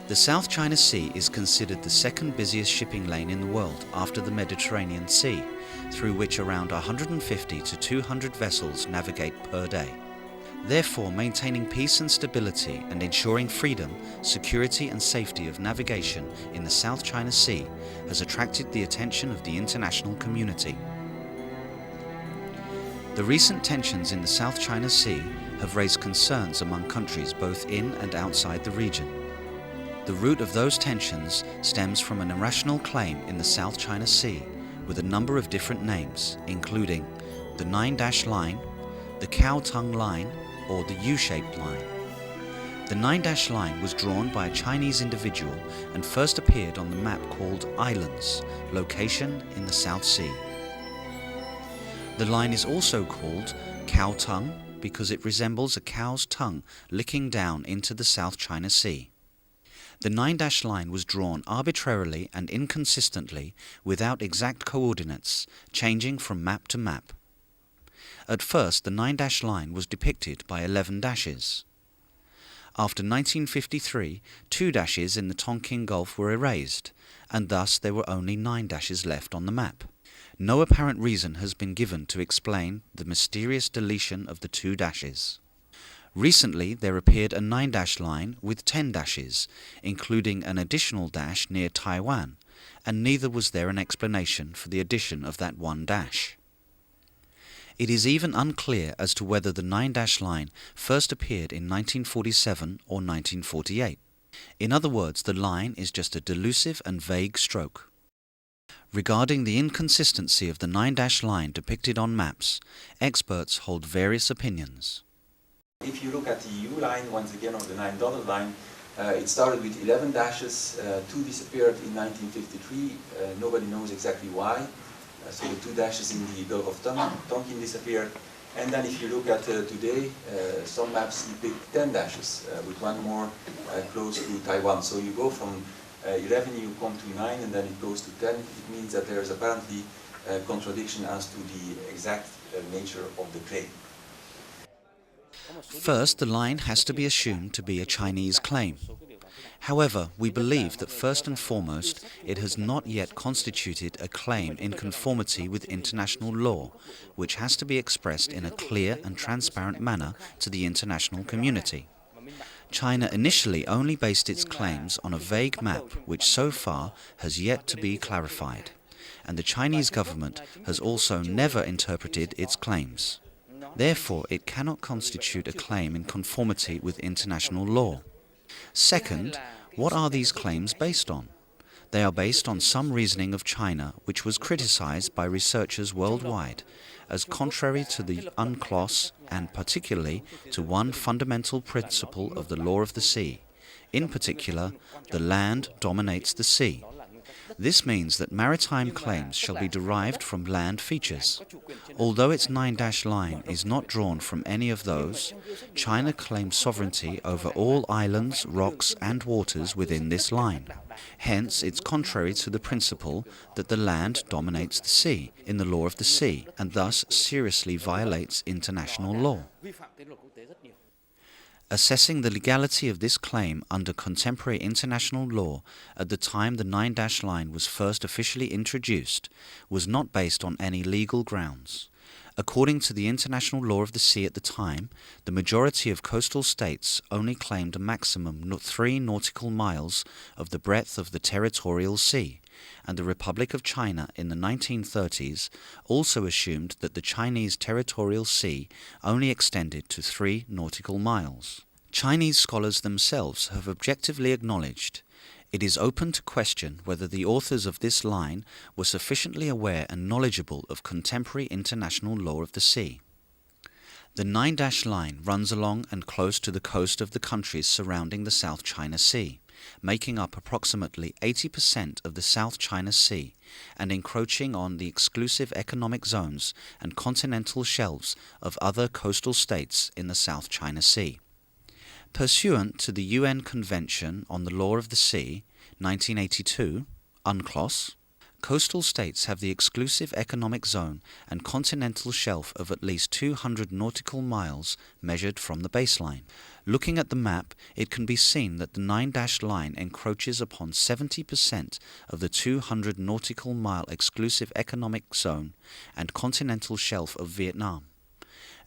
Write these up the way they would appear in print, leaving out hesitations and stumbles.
The South China Sea is considered the second busiest shipping lane in the world after the Mediterranean Sea, through which around 150 to 200 vessels navigate per day. Therefore, maintaining peace and stability and ensuring freedom, security and safety of navigation in the South China Sea has attracted the attention of the international community. The recent tensions in the South China Sea have raised concerns among countries both in and outside the region. The root of those tensions stems from an irrational claim in the South China Sea with a number of different names, including the Nine-Dash Line, the Cow Tongue Line, or the U-shaped line. The Nine-Dash Line was drawn by a Chinese individual and first appeared on the map called Islands, location in the South Sea. The line is also called Cow Tongue because it resembles a cow's tongue licking down into the South China Sea. The Nine-Dash Line was drawn arbitrarily and inconsistently without exact coordinates, changing from map to map. At first, the Nine-Dash Line was depicted by 11 dashes. After 1953, 2 dashes in the Tonkin Gulf were erased, and thus there were only 9 dashes left on the map. No apparent reason has been given to explain the mysterious deletion of the 2 dashes. Recently, there appeared a 9-dash line with 10 dashes, including an additional dash near Taiwan, and neither was there an explanation for the addition of that 1 dash. It is even unclear as to whether the 9-dash line first appeared in 1947 or 1948. In other words, the line is just a delusive and vague stroke. Regarding the inconsistency of the 9-dash line depicted on maps, experts hold various opinions. If you look at the U line, once again, or the $9 line, it started with 11 dashes, 2 disappeared in 1953, nobody knows exactly why, so the 2 dashes in the Gulf of Tonkin disappeared, and then if you look at today, some maps depict 10 dashes, with 1 more close to Taiwan, so you go from 11, you come to 9, and then it goes to 10. It means that there is apparently a contradiction as to the exact nature of the claim. First, the line has to be assumed to be a Chinese claim. However, we believe that first and foremost, it has not yet constituted a claim in conformity with international law, which has to be expressed in a clear and transparent manner to the international community. China initially only based its claims on a vague map which so far has yet to be clarified, and the Chinese government has also never interpreted its claims. Therefore, it cannot constitute a claim in conformity with international law. Second, what are these claims based on? They are based on some reasoning of China which was criticized by researchers worldwide as contrary to the UNCLOS and particularly to one fundamental principle of the law of the sea. In particular, the land dominates the sea. This means that maritime claims shall be derived from land features. Although its 9-dash line is not drawn from any of those, China claims sovereignty over all islands, rocks and waters within this line. Hence, it's contrary to the principle that the land dominates the sea in the law of the sea, and thus seriously violates international law. Assessing the legality of this claim under contemporary international law at the time the 9-dash line was first officially introduced was not based on any legal grounds. According to the international law of the sea at the time, the majority of coastal states only claimed a maximum 3 nautical miles of the breadth of the territorial sea, and the Republic of China in the 1930s also assumed that the Chinese territorial sea only extended to 3 nautical miles. Chinese scholars themselves have objectively acknowledged it is open to question whether the authors of this line were sufficiently aware and knowledgeable of contemporary international law of the sea. The 9-dash line runs along and close to the coast of the countries surrounding the South China Sea, making up approximately 80% of the South China Sea and encroaching on the exclusive economic zones and continental shelves of other coastal states in the South China Sea. Pursuant to the UN Convention on the Law of the Sea, 1982, UNCLOS, Coastal states have the exclusive economic zone and continental shelf of at least 200 nautical miles measured from the baseline. Looking at the map, it can be seen that the 9-dash line encroaches upon 70% of the 200 nautical mile exclusive economic zone and continental shelf of Vietnam,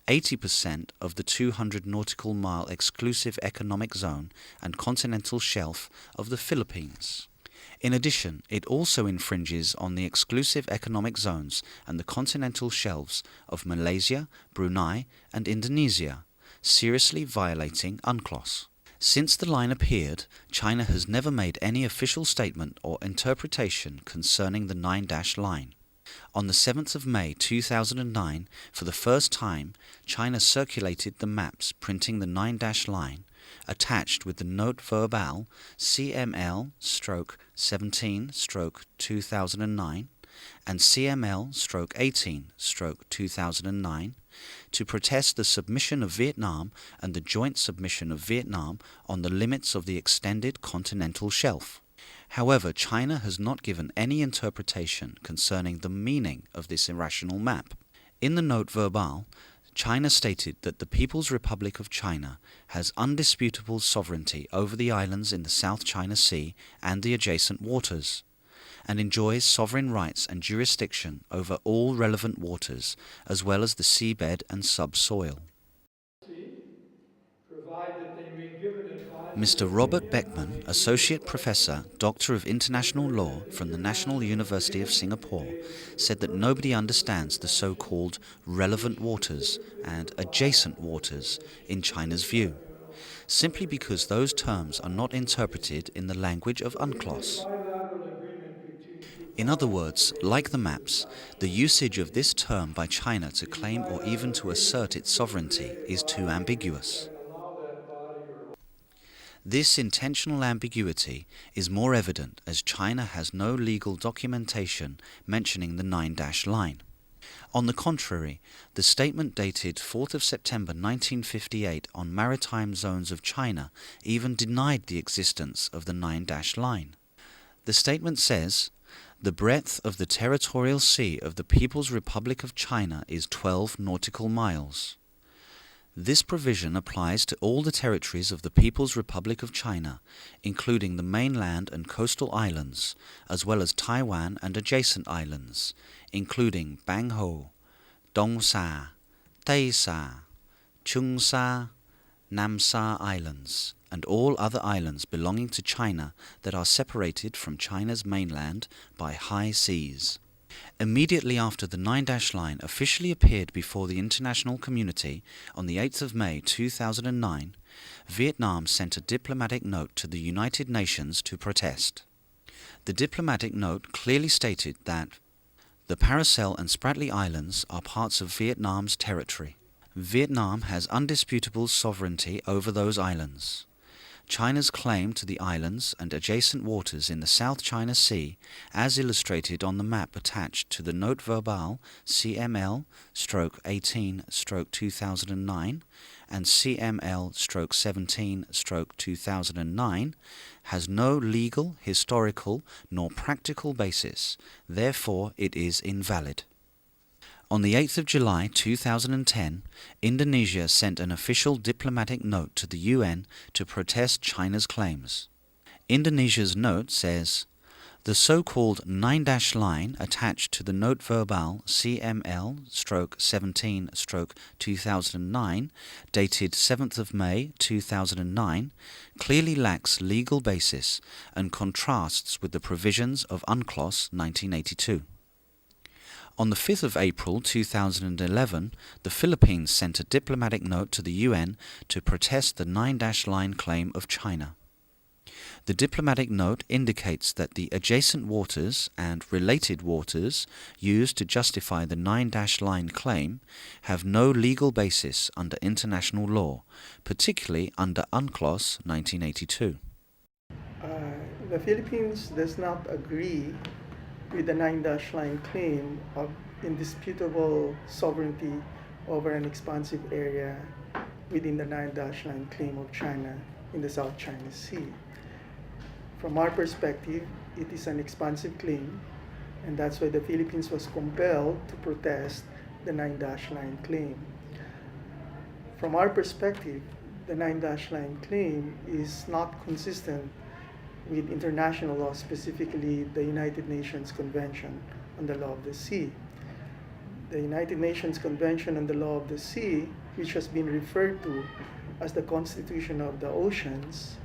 80% of the 200 nautical mile exclusive economic zone and continental shelf of the Philippines. In addition, it also infringes on the exclusive economic zones and the continental shelves of Malaysia, Brunei, and Indonesia, seriously violating UNCLOS. Since the line appeared, China has never made any official statement or interpretation concerning the 9-dash line. On the 7th of May 2009, for the first time, China circulated the maps printing the 9-dash line, attached with the note verbale CML-17-2009 and CML-18-2009 to protest the submission of Vietnam and the joint submission of Vietnam on the limits of the extended continental shelf. However, China has not given any interpretation concerning the meaning of this irrational map. In the note verbale, China stated that the People's Republic of China has undisputable sovereignty over the islands in the South China Sea and the adjacent waters, and enjoys sovereign rights and jurisdiction over all relevant waters, as well as the seabed and subsoil. Mr. Robert Beckman, Associate Professor, Doctor of International Law from the National University of Singapore, said that nobody understands the so-called relevant waters and adjacent waters in China's view, simply because those terms are not interpreted in the language of UNCLOS. In other words, like the maps, the usage of this term by China to claim or even to assert its sovereignty is too ambiguous. This intentional ambiguity is more evident as China has no legal documentation mentioning the 9-dash line. On the contrary, the statement dated 4th of September 1958 on maritime zones of China even denied the existence of the 9-dash line. The statement says, "The breadth of the territorial sea of the People's Republic of China is 12 nautical miles. This provision applies to all the territories of the People's Republic of China, including the mainland and coastal islands, as well as Taiwan and adjacent islands, including Bangho, Dongsa, Taisa, Chungsa, Namsa Islands, and all other islands belonging to China that are separated from China's mainland by high seas." Immediately after the 9-dash line officially appeared before the international community on the 8th of May 2009, Vietnam sent a diplomatic note to the United Nations to protest. The diplomatic note clearly stated that the Paracel and Spratly Islands are parts of Vietnam's territory. Vietnam has undisputable sovereignty over those islands. China's claim to the islands and adjacent waters in the South China Sea, as illustrated on the map attached to the note verbale CML-18-2009 and CML-17-2009, has no legal, historical, nor practical basis. Therefore, it is invalid. On the 8th of July 2010, Indonesia sent an official diplomatic note to the UN to protest China's claims. Indonesia's note says, "The so-called 9-dash line attached to the note verbale CML-17-2009, dated 7th of May 2009, clearly lacks legal basis and contrasts with the provisions of UNCLOS 1982. On the 5th of April 2011, the Philippines sent a diplomatic note to the UN to protest the 9-dash line claim of China. The diplomatic note indicates that the adjacent waters and related waters used to justify the 9-dash line claim have no legal basis under international law, particularly under UNCLOS 1982. The Philippines does not agree with the 9-dash line claim of indisputable sovereignty over an expansive area within the 9-dash line claim of China in the South China Sea. From our perspective, it is an expansive claim, And that's why the Philippines was compelled to protest the 9-line claim. From our perspective, the 9-line claim is not consistent with international law, specifically the United Nations Convention on the Law of the Sea. The United Nations Convention on the Law of the Sea, which has been referred to as the Constitution of the Oceans,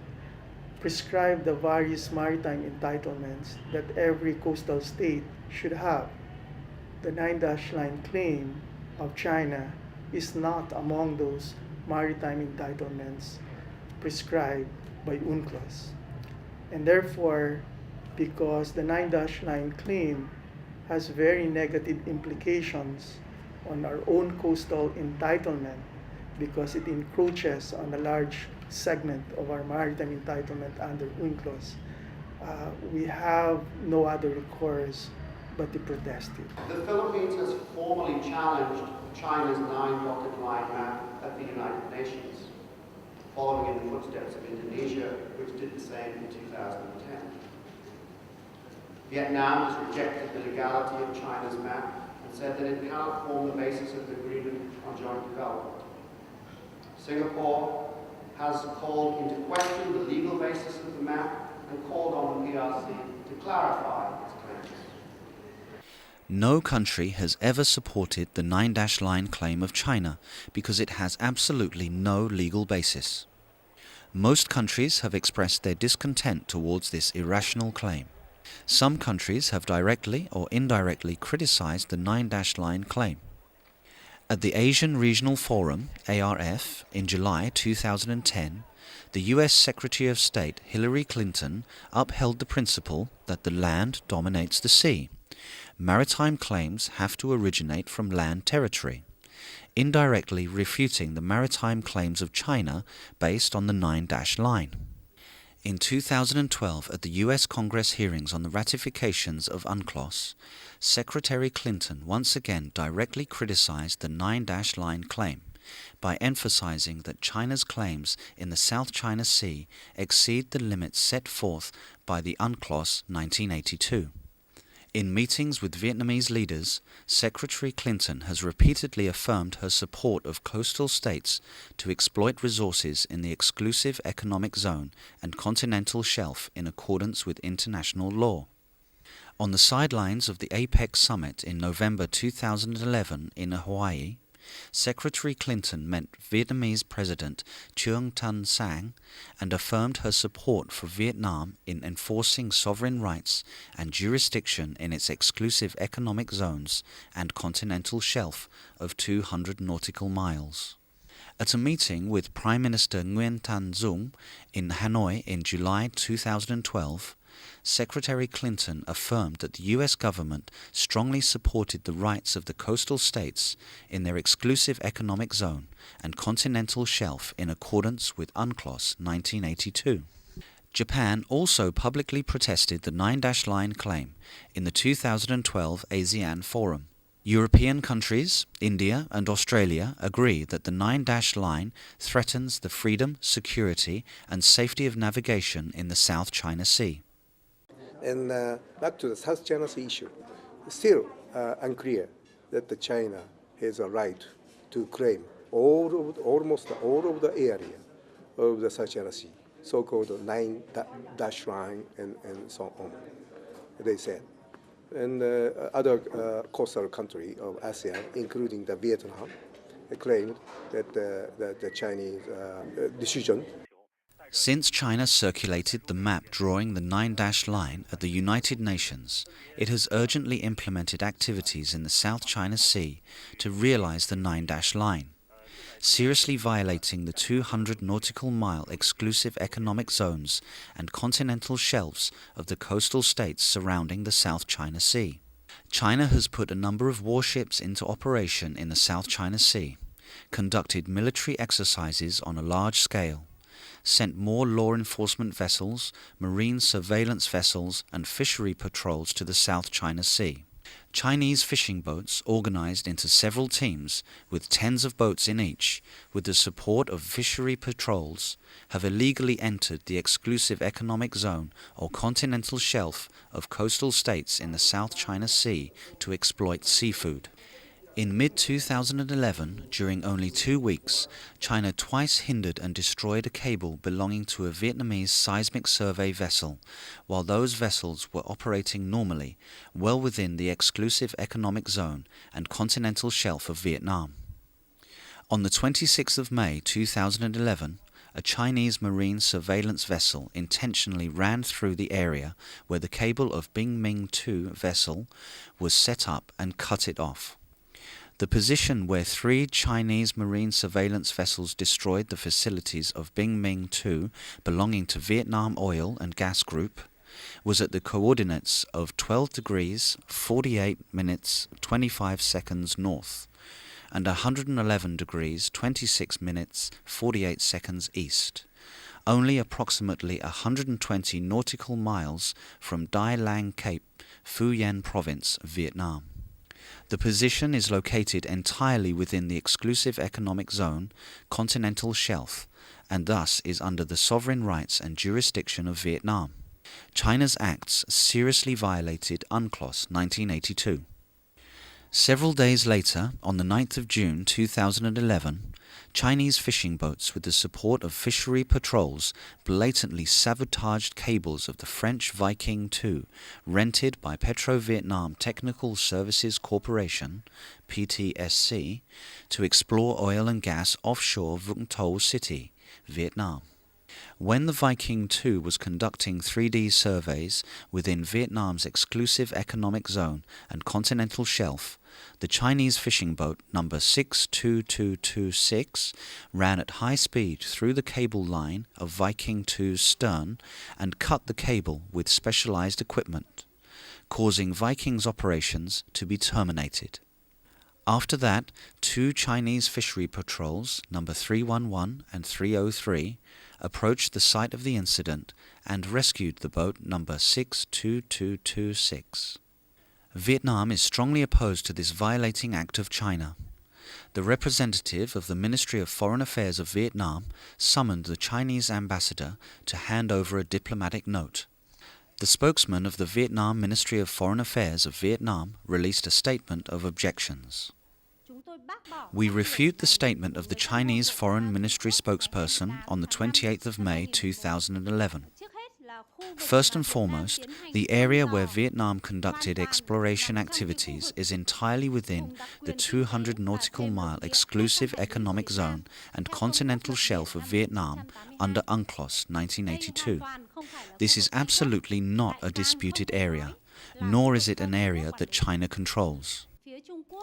prescribe the various maritime entitlements that every coastal state should have. The 9-line claim of China is not among those maritime entitlements prescribed by UNCLOS. And therefore, because the 9-line claim has very negative implications on our own coastal entitlement, because it encroaches on a large segment of our maritime entitlement under UNCLOS, we have no other recourse but to protest it. The Philippines has formally challenged China's 9-dotted line map at the United Nations, following in the footsteps of Indonesia, which did the same in 2010. Vietnam has rejected the legality of China's map and said that it cannot form the basis of the agreement on joint development. Singapore has called into question the legal basis of the map and called on the PRC to clarify its claims. No country has ever supported the 9-line claim of China because it has absolutely no legal basis. Most countries have expressed their discontent towards this irrational claim. Some countries have directly or indirectly criticized the 9-line claim. At the Asian Regional Forum, ARF, in July 2010, the U.S. Secretary of State Hillary Clinton upheld the principle that the land dominates the sea. Maritime claims have to originate from land territory, indirectly refuting the maritime claims of China based on the 9-line. In 2012, at the U.S. Congress hearings on the ratifications of UNCLOS, Secretary Clinton once again directly criticized the 9-line claim by emphasizing that China's claims in the South China Sea exceed the limits set forth by the UNCLOS 1982. In meetings with Vietnamese leaders, Secretary Clinton has repeatedly affirmed her support of coastal states to exploit resources in the exclusive economic zone and continental shelf in accordance with international law. On the sidelines of the APEC summit in November 2011 in Hawaii, Secretary Clinton met Vietnamese President Truong Tan Sang and affirmed her support for Vietnam in enforcing sovereign rights and jurisdiction in its exclusive economic zones and continental shelf of 200 nautical miles. At a meeting with Prime Minister Nguyen Thanh Dung in Hanoi in July 2012, Secretary Clinton affirmed that the U.S. government strongly supported the rights of the coastal states in their exclusive economic zone and continental shelf in accordance with UNCLOS 1982. Japan also publicly protested the 9-line claim in the 2012 ASEAN Forum. European countries, India and Australia agree that the 9-line threatens the freedom, security and safety of navigation in the South China Sea. And back to the South China Sea issue, still unclear that China has a right to claim almost all of the area of the South China Sea, so-called 9-line and so on, they said. And other coastal country of ASEAN, including the Vietnam, claimed that the Chinese decision. Since China circulated the map drawing the 9-line at the United Nations, it has urgently implemented activities in the South China Sea to realize the 9-line, seriously violating the 200 nautical mile exclusive economic zones and continental shelves of the coastal states surrounding the South China Sea. China has put a number of warships into operation in the South China Sea, conducted military exercises on a large scale, sent more law enforcement vessels, marine surveillance vessels and fishery patrols to the South China Sea. Chinese fishing boats, organized into several teams with tens of boats in each, with the support of fishery patrols, have illegally entered the exclusive economic zone or continental shelf of coastal states in the South China Sea to exploit seafood. In mid-2011, during only 2 weeks, China twice hindered and destroyed a cable belonging to a Vietnamese seismic survey vessel, while those vessels were operating normally, well within the exclusive economic zone and continental shelf of Vietnam. On the 26th of May 2011, a Chinese marine surveillance vessel intentionally ran through the area where the cable of Bing Ming 2 vessel was set up and cut it off. The position where 3 Chinese marine surveillance vessels destroyed the facilities of Bing Ming 2 belonging to Vietnam Oil and Gas Group was at the coordinates of 12 degrees 48 minutes 25 seconds north and 111 degrees 26 minutes 48 seconds east, only approximately 120 nautical miles from Dai Lang Cape, Phu Yen Province, Vietnam. The position is located entirely within the exclusive economic zone, continental shelf, and thus is under the sovereign rights and jurisdiction of Vietnam. China's acts seriously violated UNCLOS 1982. Several days later, on the 9th of June 2011, Chinese fishing boats with the support of fishery patrols blatantly sabotaged cables of the French Viking II, rented by Petro-Vietnam Technical Services Corporation, PTSC, to explore oil and gas offshore Vũng Tàu City, Vietnam. When the Viking II was conducting 3D surveys within Vietnam's exclusive economic zone and continental shelf, the Chinese fishing boat number 62226 ran at high speed through the cable line of Viking II's stern and cut the cable with specialized equipment, causing Viking's operations to be terminated. After that, 2 Chinese fishery patrols, number 311 and 303, approached the site of the incident and rescued the boat number 62226. Vietnam is strongly opposed to this violating act of China. The representative of the Ministry of Foreign Affairs of Vietnam summoned the Chinese ambassador to hand over a diplomatic note. The spokesman of the Vietnam Ministry of Foreign Affairs of Vietnam released a statement of objections. We refute the statement of the Chinese Foreign Ministry spokesperson on the 28th of May 2011. First and foremost, the area where Vietnam conducted exploration activities is entirely within the 200 nautical mile exclusive economic zone and continental shelf of Vietnam under UNCLOS 1982. This is absolutely not a disputed area, nor is it an area that China controls.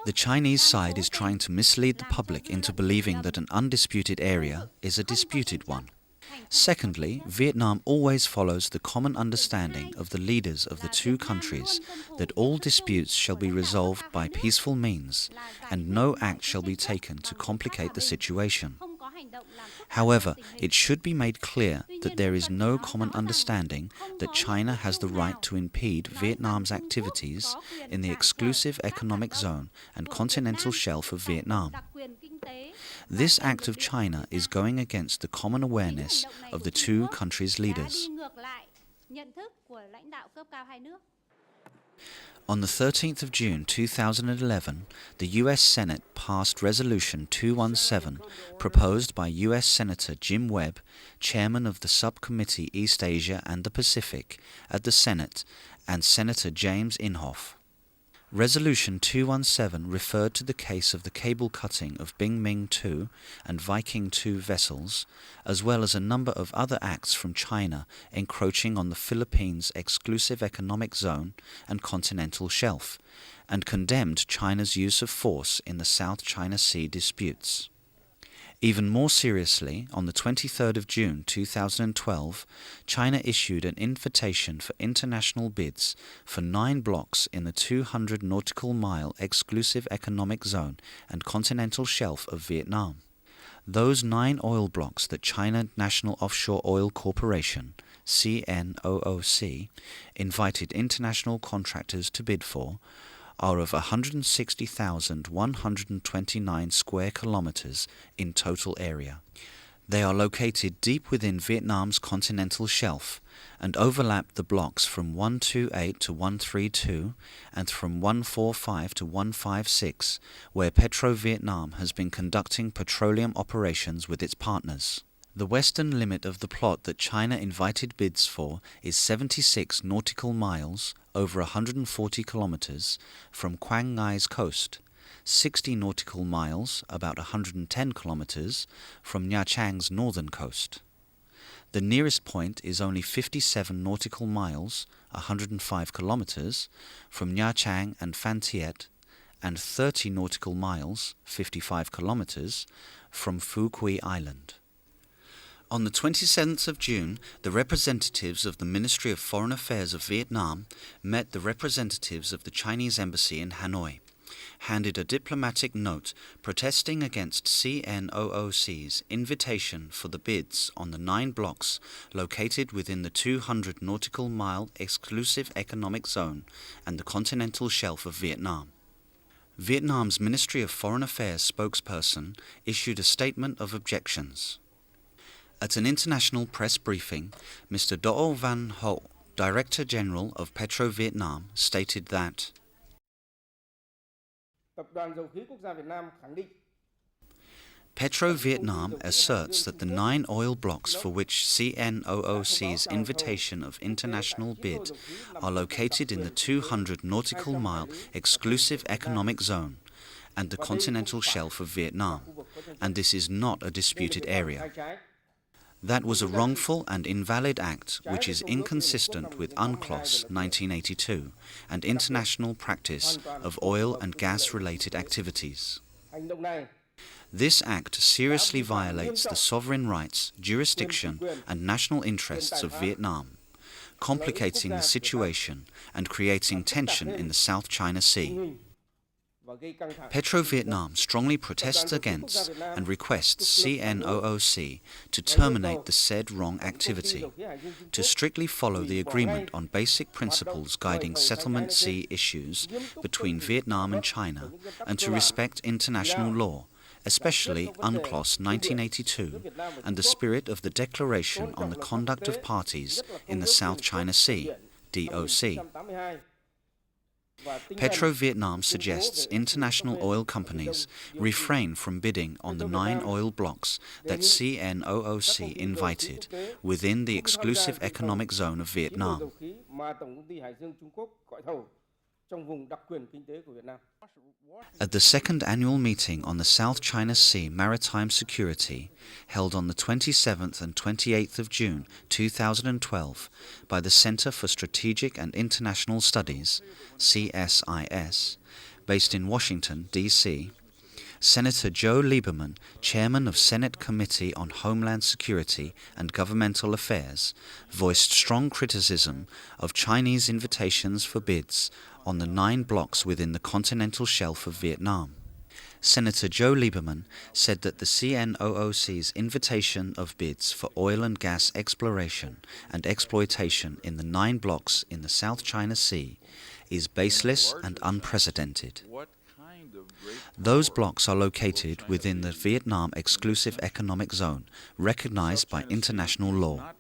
The Chinese side is trying to mislead the public into believing that an undisputed area is a disputed one. Secondly, Vietnam always follows the common understanding of the leaders of the 2 countries that all disputes shall be resolved by peaceful means, and no act shall be taken to complicate the situation. However, it should be made clear that there is no common understanding that China has the right to impede Vietnam's activities in the exclusive economic zone and continental shelf of Vietnam. This act of China is going against the common awareness of the 2 countries' leaders. On the 13th of June 2011, the U.S. Senate passed Resolution 217, proposed by U.S. Senator Jim Webb, chairman of the Subcommittee East Asia and the Pacific at the Senate, and Senator James Inhofe. Resolution 217 referred to the case of the cable cutting of Bing Ming 2 and Viking 2 vessels, as well as a number of other acts from China encroaching on the Philippines' exclusive economic zone and continental shelf, and condemned China's use of force in the South China Sea disputes. Even more seriously, on the 23rd of June 2012, China issued an invitation for international bids for 9 blocks in the 200 nautical mile exclusive economic zone and continental shelf of Vietnam. Those 9 oil blocks that China National Offshore Oil Corporation, CNOOC, invited international contractors to bid for are of 160,129 square kilometers in total area. They are located deep within Vietnam's continental shelf and overlap the blocks from 128 to 132 and from 145 to 156, where Petro-Vietnam has been conducting petroleum operations with its partners. The western limit of the plot that China invited bids for is 76 nautical miles, over 140 kilometers, from Quang Ngai's coast, 60 nautical miles, about 110 kilometers, from Nha Trang's northern coast. The nearest point is only 57 nautical miles, 105 kilometers, from Nha Trang and Phan Thiet, and 30 nautical miles, 55 kilometers, from Phu Quoc Island. On the 27th of June, the representatives of the Ministry of Foreign Affairs of Vietnam met the representatives of the Chinese embassy in Hanoi, handed a diplomatic note protesting against CNOOC's invitation for the bids on the 9 blocks located within the 200 nautical mile exclusive economic zone and the continental shelf of Vietnam. Vietnam's Ministry of Foreign Affairs spokesperson issued a statement of objections. At an international press briefing, Mr. Đỗ Văn Hậu, Director General of Petro-Vietnam, stated that Petro-Vietnam asserts that the 9 oil blocks for which CNOOC's invitation of international bid are located in the 200 nautical mile exclusive economic zone and the continental shelf of Vietnam, and this is not a disputed area. That was a wrongful and invalid act which is inconsistent with UNCLOS 1982 and international practice of oil and gas-related activities. This act seriously violates the sovereign rights, jurisdiction and national interests of Vietnam, complicating the situation and creating tension in the South China Sea. Petro-Vietnam strongly protests against and requests CNOOC to terminate the said wrong activity, to strictly follow the agreement on basic principles guiding settlement sea issues between Vietnam and China, and to respect international law, especially UNCLOS 1982 and the spirit of the Declaration on the Conduct of Parties in the South China Sea, DOC. Petro-Vietnam suggests international oil companies refrain from bidding on the 9 oil blocks that CNOOC invited within the exclusive economic zone of Vietnam. At the second annual meeting on the South China Sea Maritime Security, held on the 27th and 28th of June 2012 by the Center for Strategic and International Studies, CSIS, based in Washington, D.C., Senator Joe Lieberman, chairman of Senate Committee on Homeland Security and Governmental Affairs, voiced strong criticism of Chinese invitations for bids on the 9 blocks within the continental shelf of Vietnam. Senator Joe Lieberman said that the CNOOC's invitation of bids for oil and gas exploration and exploitation in the 9 blocks in the South China Sea is baseless and unprecedented. Those blocks are located within the Vietnam Exclusive Economic Zone, recognized by international law.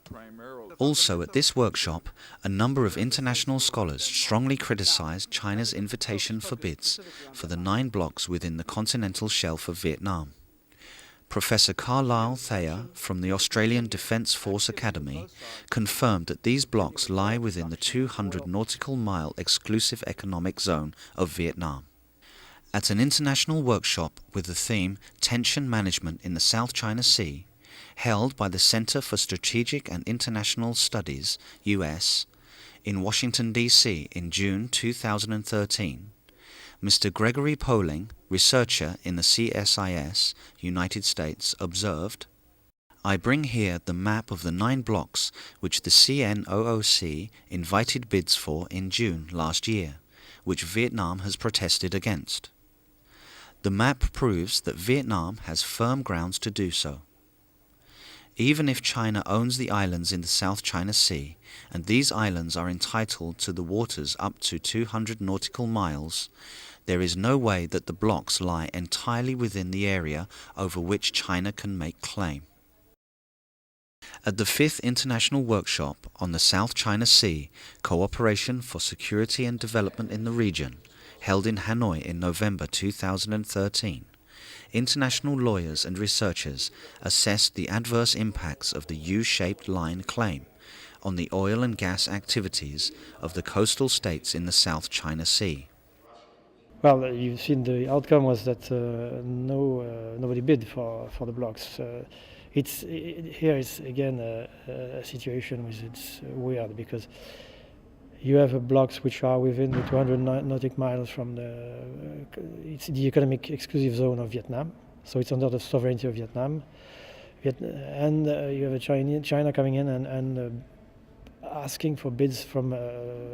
Also at this workshop, a number of international scholars strongly criticized China's invitation for bids for the 9 blocks within the continental shelf of Vietnam. Professor Carlisle Thayer from the Australian Defence Force Academy confirmed that these blocks lie within the 200 nautical mile exclusive economic zone of Vietnam. At an international workshop with the theme Tension Management in the South China Sea, held by the Center for Strategic and International Studies, US, in Washington, D.C. in June 2013, Mr. Gregory Poling, researcher in the CSIS, United States, observed, "I bring here the map of the 9 blocks which the CNOOC invited bids for in June last year, which Vietnam has protested against. The map proves that Vietnam has firm grounds to do so. Even if China owns the islands in the South China Sea, and these islands are entitled to the waters up to 200 nautical miles, there is no way that the blocks lie entirely within the area over which China can make claim. At the 5th International Workshop on the South China Sea, Cooperation for Security and Development in the Region, held in Hanoi in November 2013, international lawyers and researchers assessed the adverse impacts of the U-shaped line claim on the oil and gas activities of the coastal states in the South China Sea. Well, you've seen the outcome was that nobody bid for the blocks. Here is again a situation which is weird because you have blocks which are within the 200 nautical miles from it's the economic exclusive zone of Vietnam, so it's under the sovereignty of Vietnam. And you have China coming in and asking for bids from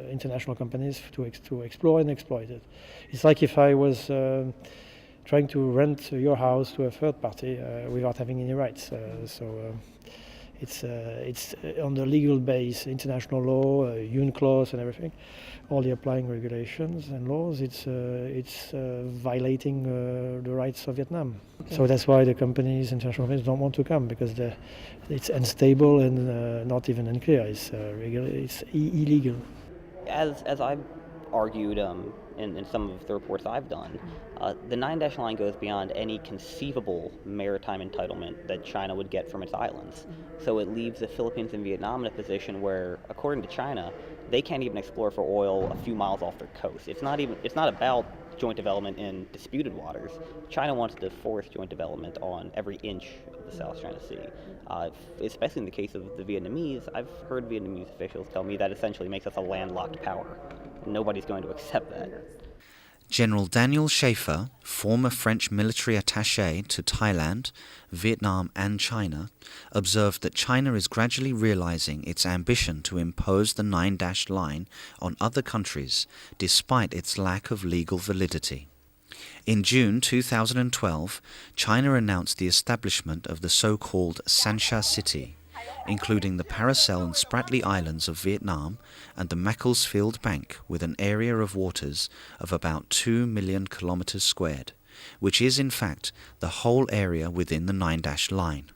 international companies to explore and exploit it. It's like if I was trying to rent your house to a third party without having any rights. It's on the legal base, international law, UNCLOS and everything, all the applying regulations and laws. It's violating the rights of Vietnam. Okay. So that's why the companies, international companies, don't want to come because it's unstable and not even unclear. It's illegal. As I've argued in some of the reports I've done, the 9-dash line goes beyond any conceivable maritime entitlement that China would get from its islands. So it leaves the Philippines and Vietnam in a position where, according to China, they can't even explore for oil a few miles off their coast. It's not about joint development in disputed waters. China wants to force joint development on every inch of the South China Sea. Especially in the case of the Vietnamese, I've heard Vietnamese officials tell me that essentially makes us a landlocked power. Nobody's going to accept that. General Daniel Schaefer, former French military attaché to Thailand, Vietnam and China, observed that China is gradually realizing its ambition to impose the 9-dash line on other countries despite its lack of legal validity. In June 2012, China announced the establishment of the so-called Sancha City, including the Paracel and Spratly Islands of Vietnam and the Macclesfield Bank, with an area of waters of about 2 million kilometers squared, which is in fact the whole area within the 9-dash line.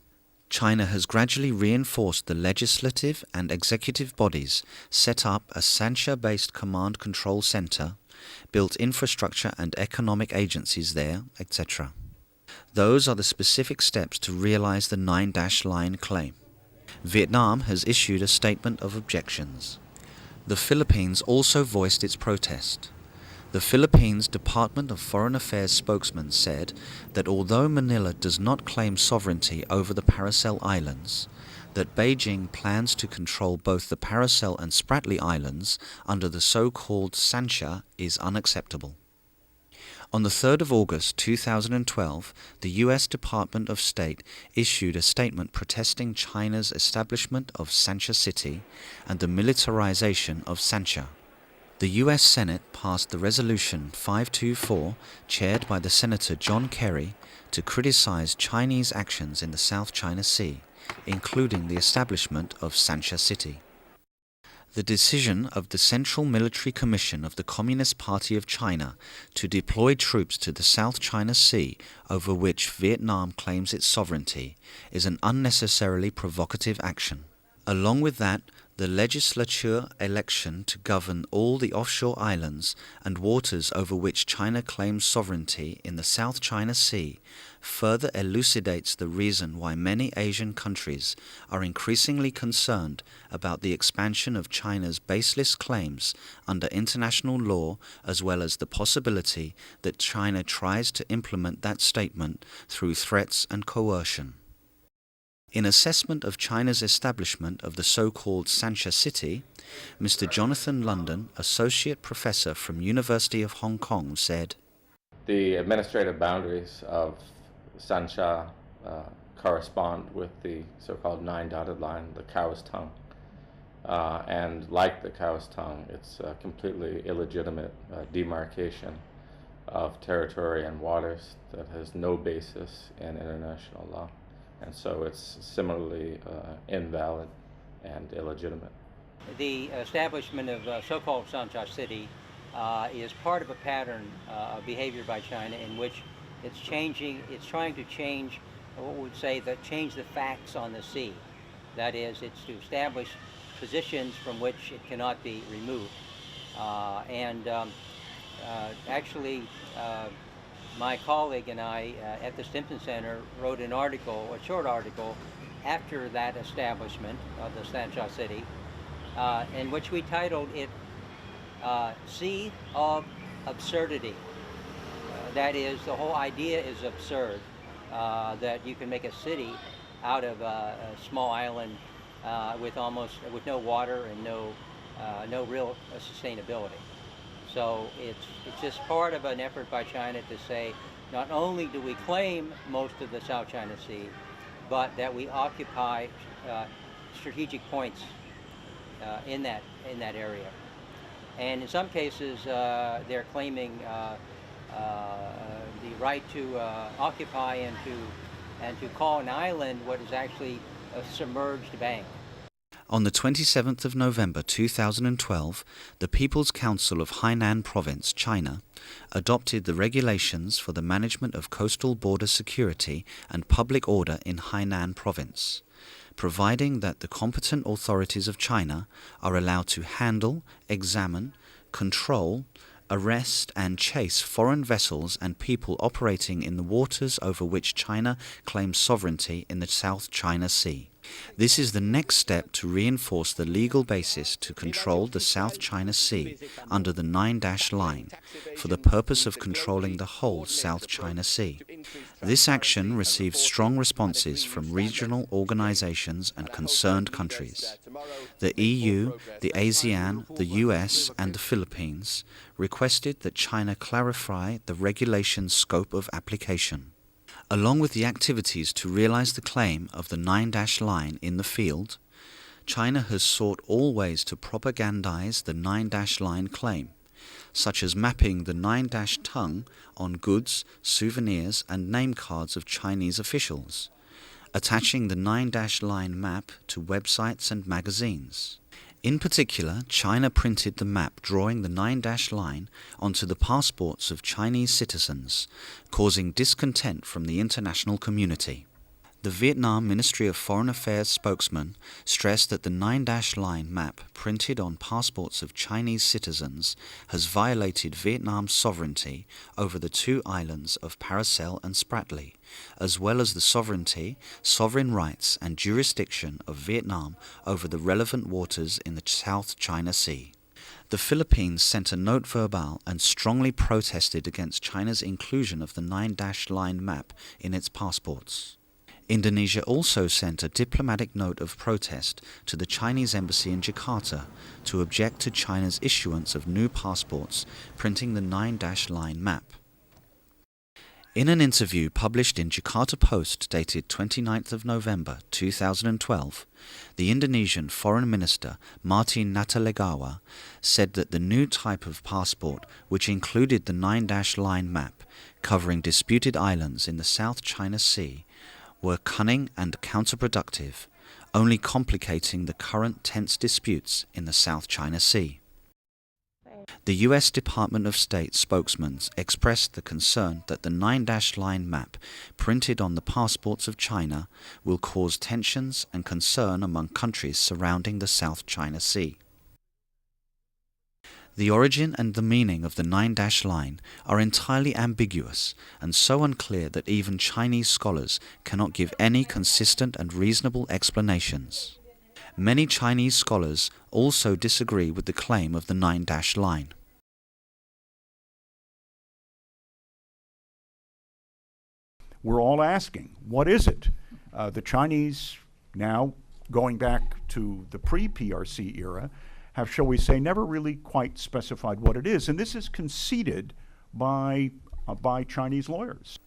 China has gradually reinforced the legislative and executive bodies, set up a Sancha-based command control center, built infrastructure and economic agencies there, etc. Those are the specific steps to realize the 9-dash line claim. Vietnam has issued a statement of objections. The Philippines also voiced its protest. The Philippines Department of Foreign Affairs spokesman said that although Manila does not claim sovereignty over the Paracel Islands, that Beijing plans to control both the Paracel and Spratly Islands under the so-called Sancha is unacceptable. On the 3rd of August 2012, the U.S. Department of State issued a statement protesting China's establishment of Sancha City and the militarization of Sancha. The U.S. Senate passed the Resolution 524, chaired by the Senator John Kerry, to criticize Chinese actions in the South China Sea, including the establishment of Sancha City. The decision of the Central Military Commission of the Communist Party of China to deploy troops to the South China Sea, over which Vietnam claims its sovereignty, is an unnecessarily provocative action. Along with that, the legislature election to govern all the offshore islands and waters over which China claims sovereignty in the South China Sea further elucidates the reason why many Asian countries are increasingly concerned about the expansion of China's baseless claims under international law, as well as the possibility that China tries to implement that statement through threats and coercion. In assessment of China's establishment of the so-called Sancha City, Mr. Jonathan London, Associate Professor from University of Hong Kong, said, "The administrative boundaries of Sancha correspond with the so-called 9-dotted line, the cow's tongue. And like the cow's tongue, it's a completely illegitimate demarcation of territory and waters that has no basis in international law. and so it's similarly invalid and illegitimate. The establishment of so-called Sancha City is part of a pattern of behavior by China in which it's trying to change what we would say change the facts on the sea. That is, it's to establish positions from which it cannot be removed. Actually, my colleague and I at the Stimson Center wrote a short article, after that establishment of the Sancha City, in which we titled it Sea of Absurdity. That is, the whole idea is absurd, that you can make a city out of a small island with no water and no real sustainability. So it's just part of an effort by China to say, not only do we claim most of the South China Sea, but that we occupy strategic points in that area. And in some cases, they're claiming the right to occupy and to call an island what is actually a submerged bank. On the 27th of November 2012, the People's Council of Hainan Province, China, adopted the regulations for the management of coastal border security and public order in Hainan Province, providing that the competent authorities of China are allowed to handle, examine, control, arrest and chase foreign vessels and people operating in the waters over which China claims sovereignty in the South China Sea. This is the next step to reinforce the legal basis to control the South China Sea under the 9-dash line for the purpose of controlling the whole South China Sea. This action received strong responses from regional organizations and concerned countries. The EU, the ASEAN, the US and the Philippines requested that China clarify the regulation's scope of application. Along with the activities to realize the claim of the 9-dash line in the field, China has sought all ways to propagandize the 9-dash line claim, such as mapping the 9-dash tongue on goods, souvenirs and name cards of Chinese officials, attaching the 9-dash line map to websites and magazines. In particular, China printed the map drawing the 9-dash line onto the passports of Chinese citizens, causing discontent from the international community. The Vietnam Ministry of Foreign Affairs spokesman stressed that the 9-dash line map printed on passports of Chinese citizens has violated Vietnam's sovereignty over the two islands of Paracel and Spratly, as well as the sovereignty, sovereign rights and jurisdiction of Vietnam over the relevant waters in the South China Sea. The Philippines sent a note verbal and strongly protested against China's inclusion of the 9-dash line map in its passports. Indonesia also sent a diplomatic note of protest to the Chinese embassy in Jakarta to object to China's issuance of new passports printing the 9-dash line map. In an interview published in Jakarta Post dated 29th of November 2012, the Indonesian Foreign Minister Martin Natalegawa said that the new type of passport, which included the 9-dash line map covering disputed islands in the South China Sea, were cunning and counterproductive, only complicating the current tense disputes in the South China Sea. The U.S. Department of State spokesman expressed the concern that the 9-dash line map printed on the passports of China will cause tensions and concern among countries surrounding the South China Sea. The origin and the meaning of the 9-dash line are entirely ambiguous and so unclear that even Chinese scholars cannot give any consistent and reasonable explanations. Many Chinese scholars also disagree with the claim of the 9-dash line. We're all asking, what is it? The Chinese, now going back to the pre-PRC era, have, shall we say, never really quite specified what it is. And this is conceded by Chinese lawyers.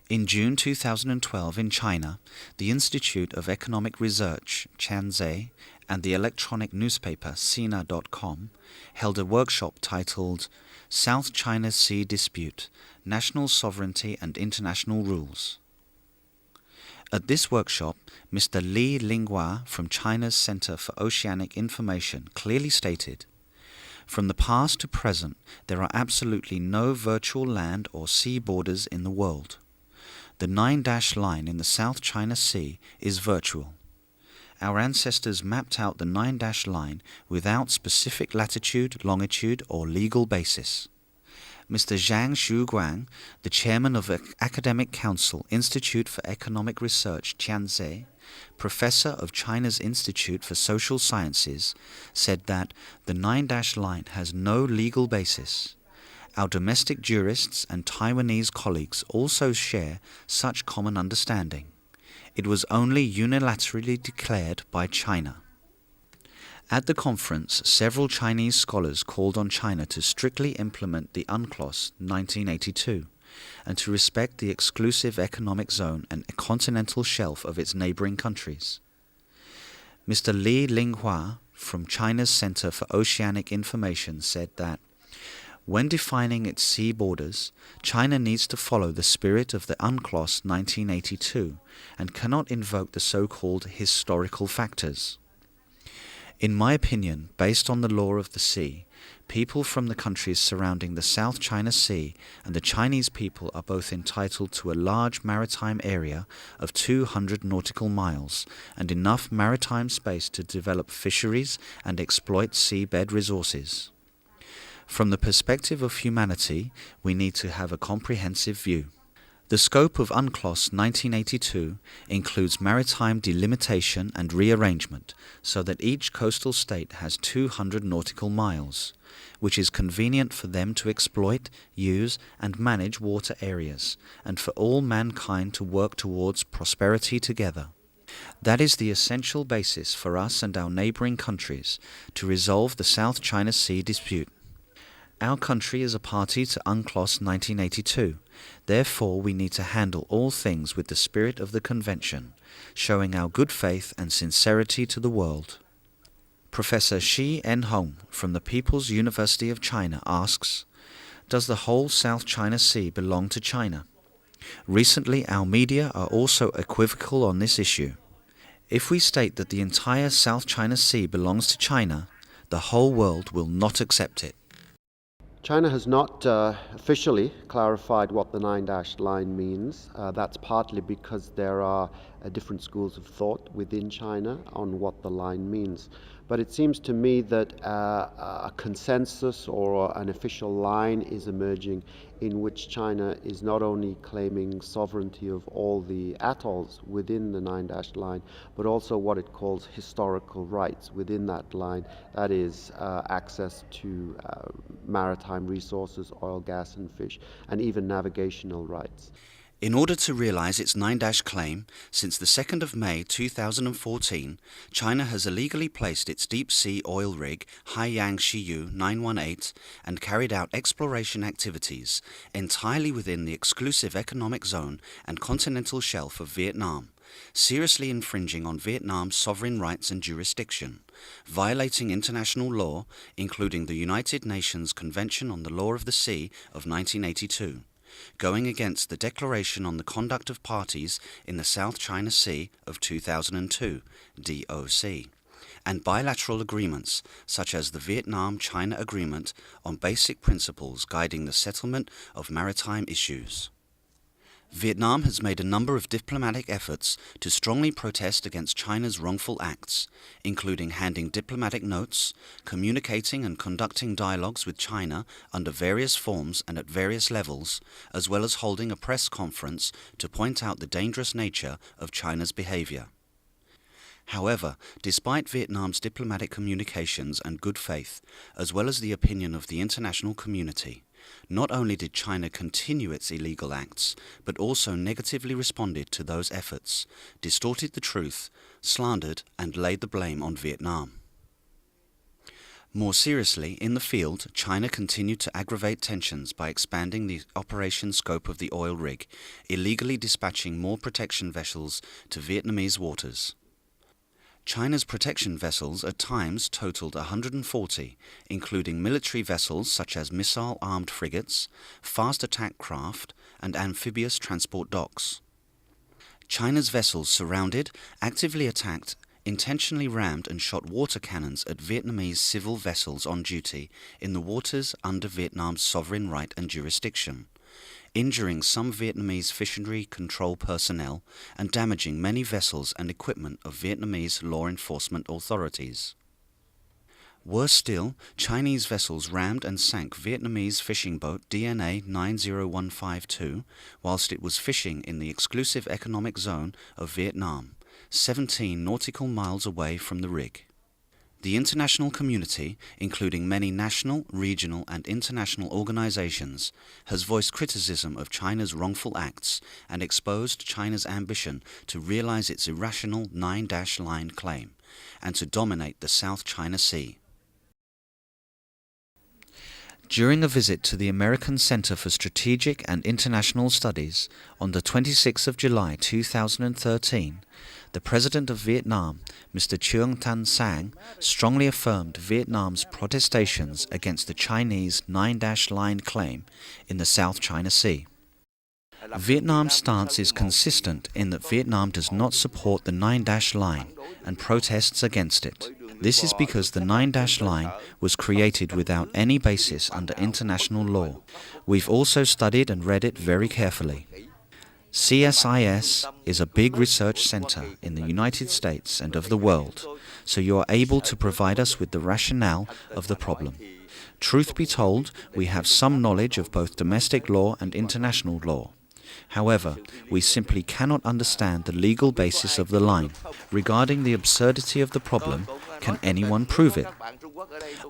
In June 2012 in China, the Institute of Economic Research, Tianzi, and the electronic newspaper Sina.com held a workshop titled South China Sea Dispute, National Sovereignty and International Rules. At this workshop, Mr. Li Linghua from China's Center for Oceanic Information clearly stated, "From the past to present, there are absolutely no virtual land or sea borders in the world. The 9-dash line in the South China Sea is virtual. Our ancestors mapped out the 9-dash line without specific latitude, longitude, or legal basis." Mr. Zhang Shuguang, the chairman of Academic Council Institute for Economic Research Tianze, professor of China's Institute for Social Sciences, said that the 9-dash line has no legal basis. Our domestic jurists and Taiwanese colleagues also share such common understanding. It was only unilaterally declared by China. At the conference, several Chinese scholars called on China to strictly implement the UNCLOS 1982 and to respect the exclusive economic zone and continental shelf of its neighboring countries. Mr. Li Linghua from China's Center for Oceanic Information said that when defining its sea borders, China needs to follow the spirit of the UNCLOS 1982 and cannot invoke the so-called historical factors. In my opinion, based on the law of the sea, people from the countries surrounding the South China Sea and the Chinese people are both entitled to a large maritime area of 200 nautical miles and enough maritime space to develop fisheries and exploit seabed resources. From the perspective of humanity, we need to have a comprehensive view. The scope of UNCLOS 1982 includes maritime delimitation and rearrangement so that each coastal state has 200 nautical miles, which is convenient for them to exploit, use and manage water areas, and for all mankind to work towards prosperity together. That is the essential basis for us and our neighboring countries to resolve the South China Sea dispute. Our country is a party to UNCLOS 1982. Therefore, we need to handle all things with the spirit of the Convention, showing our good faith and sincerity to the world. Professor Shi En-hong from the People's University of China asks, "Does the whole South China Sea belong to China? Recently, our media are also equivocal on this issue. If we state that the entire South China Sea belongs to China, the whole world will not accept it." China has not officially clarified what the 9-dash line means. That's partly because there are different schools of thought within China on what the line means. But it seems to me that a consensus or an official line is emerging in which China is not only claiming sovereignty of all the atolls within the 9-dash line, but also what it calls historical rights within that line, that is access to maritime resources, oil, gas and fish, and even navigational rights. In order to realize its 9-dash claim, since the 2nd of May 2014, China has illegally placed its deep-sea oil rig Haiyang Shiyu 918 and carried out exploration activities entirely within the exclusive economic zone and continental shelf of Vietnam, seriously infringing on Vietnam's sovereign rights and jurisdiction, violating international law, including the United Nations Convention on the Law of the Sea of 1982. Going against the Declaration on the Conduct of Parties in the South China Sea of 2002, DOC, and bilateral agreements such as the Vietnam-China Agreement on Basic Principles Guiding the Settlement of Maritime Issues. Vietnam has made a number of diplomatic efforts to strongly protest against China's wrongful acts, including handing diplomatic notes, communicating and conducting dialogues with China under various forms and at various levels, as well as holding a press conference to point out the dangerous nature of China's behavior. However, despite Vietnam's diplomatic communications and good faith, as well as the opinion of the international community, not only did China continue its illegal acts, but also negatively responded to those efforts, distorted the truth, slandered and laid the blame on Vietnam. More seriously, in the field, China continued to aggravate tensions by expanding the operation scope of the oil rig, illegally dispatching more protection vessels to Vietnamese waters. China's protection vessels at times totaled 140, including military vessels such as missile-armed frigates, fast attack craft, and amphibious transport docks. China's vessels surrounded, actively attacked, intentionally rammed and shot water cannons at Vietnamese civil vessels on duty in the waters under Vietnam's sovereign right and jurisdiction, injuring some Vietnamese fishery control personnel and damaging many vessels and equipment of Vietnamese law enforcement authorities. Worse still, Chinese vessels rammed and sank Vietnamese fishing boat DNA 90152 whilst it was fishing in the exclusive economic zone of Vietnam, 17 nautical miles away from the rig. The international community, including many national, regional and international organizations, has voiced criticism of China's wrongful acts and exposed China's ambition to realize its irrational 9-line claim and to dominate the South China Sea. During a visit to the American Center for Strategic and International Studies on the 26th of July 2013, the President of Vietnam, Mr. Truong Tan Sang, strongly affirmed Vietnam's protestations against the Chinese 9-line claim in the South China Sea. Vietnam's stance is consistent in that Vietnam does not support the 9-line and protests against it. This is because the 9-line was created without any basis under international law. We've also studied and read it very carefully. CSIS is a big research center in the United States and of the world, so you are able to provide us with the rationale of the problem. Truth be told, we have some knowledge of both domestic law and international law. However, we simply cannot understand the legal basis of the line. Regarding the absurdity of the problem, can anyone prove it?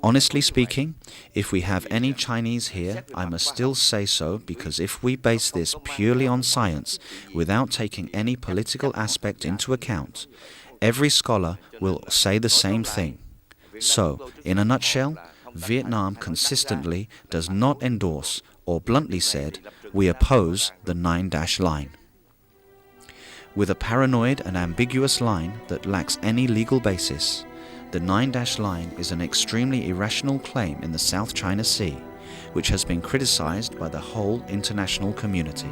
Honestly speaking, if we have any Chinese here, I must still say so, because if we base this purely on science, without taking any political aspect into account, every scholar will say the same thing. So, in a nutshell, Vietnam consistently does not endorse, or bluntly said, we oppose the 9-line. With a paranoid and ambiguous line that lacks any legal basis, the 9-line is an extremely irrational claim in the South China Sea, which has been criticized by the whole international community.